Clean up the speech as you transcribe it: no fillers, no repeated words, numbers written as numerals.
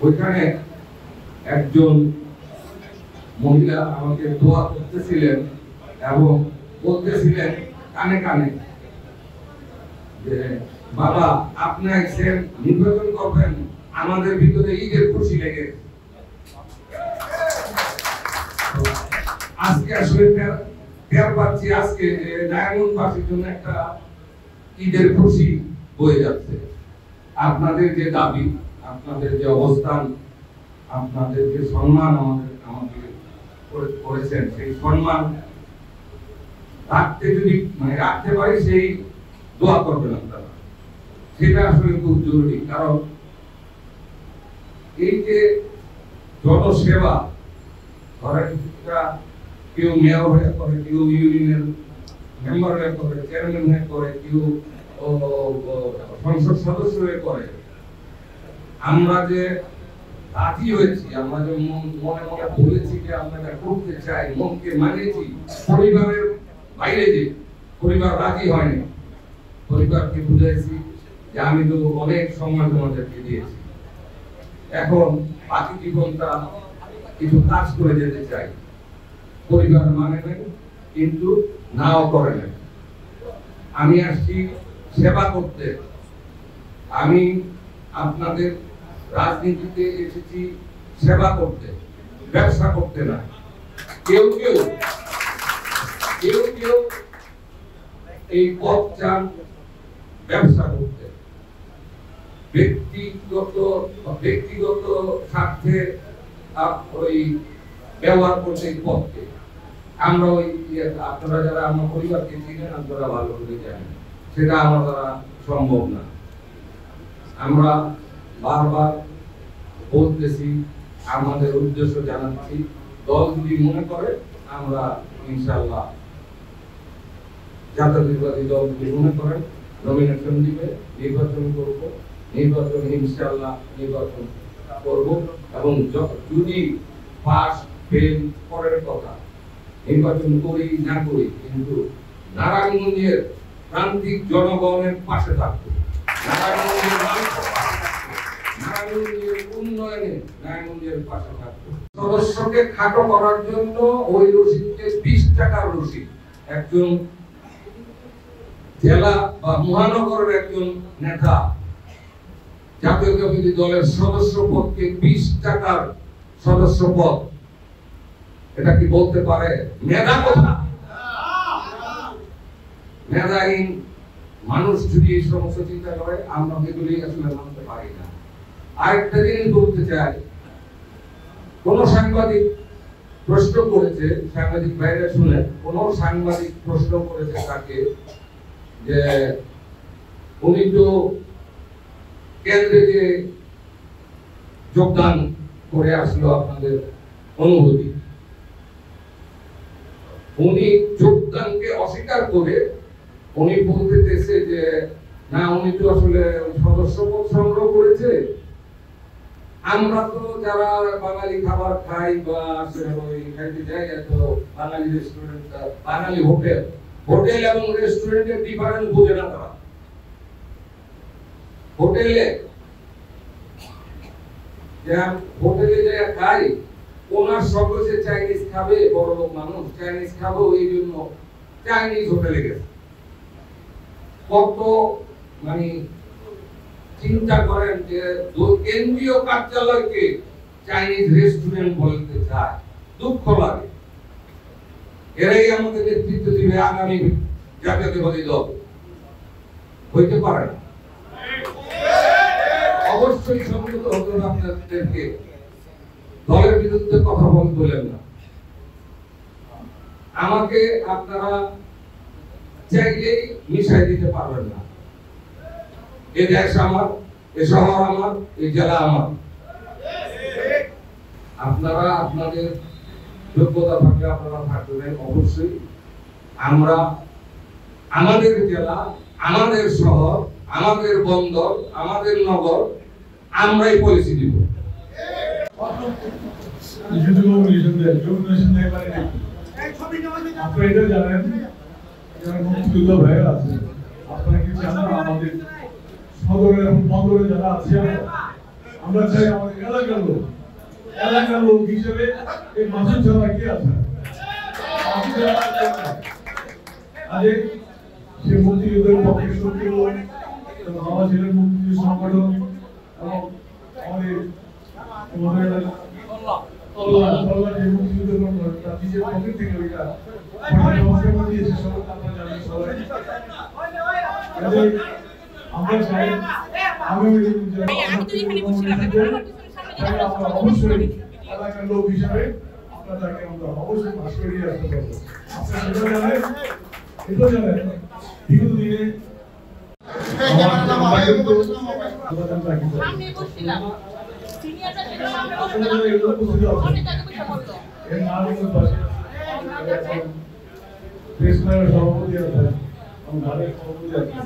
ওইখানে একজন মহিলা আমাকে দোয়া করতেছিলেন এবং বলতেছিলেন কানে কানে যে বাবা আপনি এসেছেন নির্বাচন করবেন, আমাদের ভিতরে ঈদের খুশি লেগে আজকে আসলে টের পাচ্ছি আজকে ডায়মন্ডবাসীর জন্য একটা ঈদের খুশি বয়ে যাচ্ছে। আপনাদের যে দাবি, আপনাদের যে অবস্থান, আপনাদের যে সম্মান আমাদের করেছেন, সেই সম্মান রাখতে যদি রাখতে পারি সেই দোয়া করবেন আপনারা, সেটা আসলে খুব জরুরি। কারণ এই যে জনসেবা, ধরেন কেউ মেয়র হয়ে করে, কেউ ইউনিয়নের মেম্বার হয়ে করে, চেয়ারম্যান হয়ে করে, কেউ সংসদ সদস্য হয়ে করে। আমরা যে রাজি হয়েছি, আমরা যে মনে মনে বলেছি যে আমরা এটা করতে চাই, মনকে মানিয়েছি, পরিবারের বাইরে যে পরিবার রাজি হয়নি, পরিবারকে বুঝাইছি যে আমি তো অনেক সময় তোমাদেরকে দিয়েছি, এখন বাকি জীবনটা কিছু কাজ করে যেতে চাই। পরিবার মানে নেন, কিন্তু নাও করে নেন। আমি আসছি সেবা করতে, আমি আপনাদের রাজনীতিতে এসেছি সেবা করতে, ব্যবসা করতে না। কেউ কেউ কেউ কেউ এই পথ চান ব্যবসা করতে, ব্যক্তিগত স্বার্থে ওই ব্যবহার করতে এই পথকে। আমরা ওই আপনারা যারা আমার পরিবারকে চিনেন, আপনারা ভালো করে জানেন, সেটা আমার দ্বারা সম্ভব না। আমরা বারবার বলতেছি, আমাদের উদ্দেশ্য জানাচ্ছি, দল যদি মনে করে আমরা ইনশাআল্লাহ জাতীয়তাবাদী দল যদি মনে করেন নমিনেশন দিবে, নির্বাচন করব, নির্বাচন ইনশাআল্লাহ নির্বাচন করব। এবং যদি পাস ফেল পরের কথা, নির্বাচন করি না করি, কিন্তু নারায়ণগঞ্জের প্রান্তিক জনগণের পাশে থাকবো, নারায়ণগঞ্জের উন্নয়নে নারায়ণগঞ্জের পাশে থাকবো। সদস্যকে খাটো করার জন্য ওই রসিদকে 20 টাকার রসিদ, একজন জেলা বা মহানগরের একজন নেতা জাতীয়তাবাদী দলের সদস্য পদকে 20 টাকার সদস্য পদ, এটা কি বলতে পারে মেধা? কথা মেধাহীন মানুষ যদি এই সমস্ত চিন্তা করে, আমরা এগুলি আসলে মানতে পারি না। আরেকটা জিনিস বলতে চাই, কোন সাংবাদিক প্রশ্ন করেছে, সাংবাদিক বাইরে শুনে কোন সাংবাদিক প্রশ্ন করেছে তাকে যে উনি তো কেন্দ্রে যে যোগদান করে আসলো, আপনাদের অনুভূতি। উনি যোগদানকে অস্বীকার করে উনি বলতে চেয়েছে যে না, উনি তো আসলে সদস্য পদ সংগ্রহ করেছে, আমরা তো যারা বাঙালি খাবার খাই বা ওই খাইতে যাই, তো বাঙালি রেস্টুরেন্ট, বাঙালি হোটেল এবং রেস্টুরেন্টের ডিফারেন্স বোঝে না তারা। হোটেলে যে খাই, ওনার সবচেয়ে চাইনিজ খাবে, বড় লোক মানুষ চাইনিজ খাবো, এই জন্য চাইনিজ হোটেলে গেছে। কত মানে চিন্তা করেন যে কেন্দ্রীয় কার্যালয়কে চাইনিজ রেস্টুরেন্ট বলতে চায়, দুঃখ লাগে। এরাই আমাদের নেতৃত্ব দিবে আগামী জাতীয়তাবাদী দল, হইতে পারে না। অবশ্যই সংযত হতে হবে আপনাদেরকে, দলের বিরুদ্ধে কথা বলেন না। আমাকে আপনারা চাইলেই মিশাই দিতে পারবেন না। এই দেশ আমার, এই শহর আমার, এই জেলা আমার। আপনারা আপনাদের যোগ্যতা থাকলে আপনারা থাকবেন অবশ্যই। আমরা আমাদের জেলা, আমাদের শহর, আমাদের বন্দর, আমাদের নগর আমরাই পলিসি দিব। আপনারা জানেন যারা মুক্তিযুদ্ধ হয়ে আছে, আপনারা কি জানেন আমাদের সদরে এবং বন্দরে যারা আছে, আমরা চাই আমাদের এলাকার লোক হিসেবে এই মাসুদ ছাড়া কে আছে? আজ সে মুক্তিযুদ্ধের পক্ষে সত্যি বাবা ছিলেন মুক্তিযুদ্ধ সংগঠন এবং আমাদের যে মুক্তিযুদ্ধ তার নিজের পকেট থেকে ওইটা ব্যবস্থা দিয়েছে সবাই আপনারা জানেন সবাই। আমরা চাই আমরা অবশ্যই এলাকার লোক হিসাবে আপনাদেরকে আমরা অবশ্যই পাশ করিয়ে আসতে পারবো। আপনারা এটা জানেন বিগত দিনে সভাপতি আছেন, সভাপতি আছেন।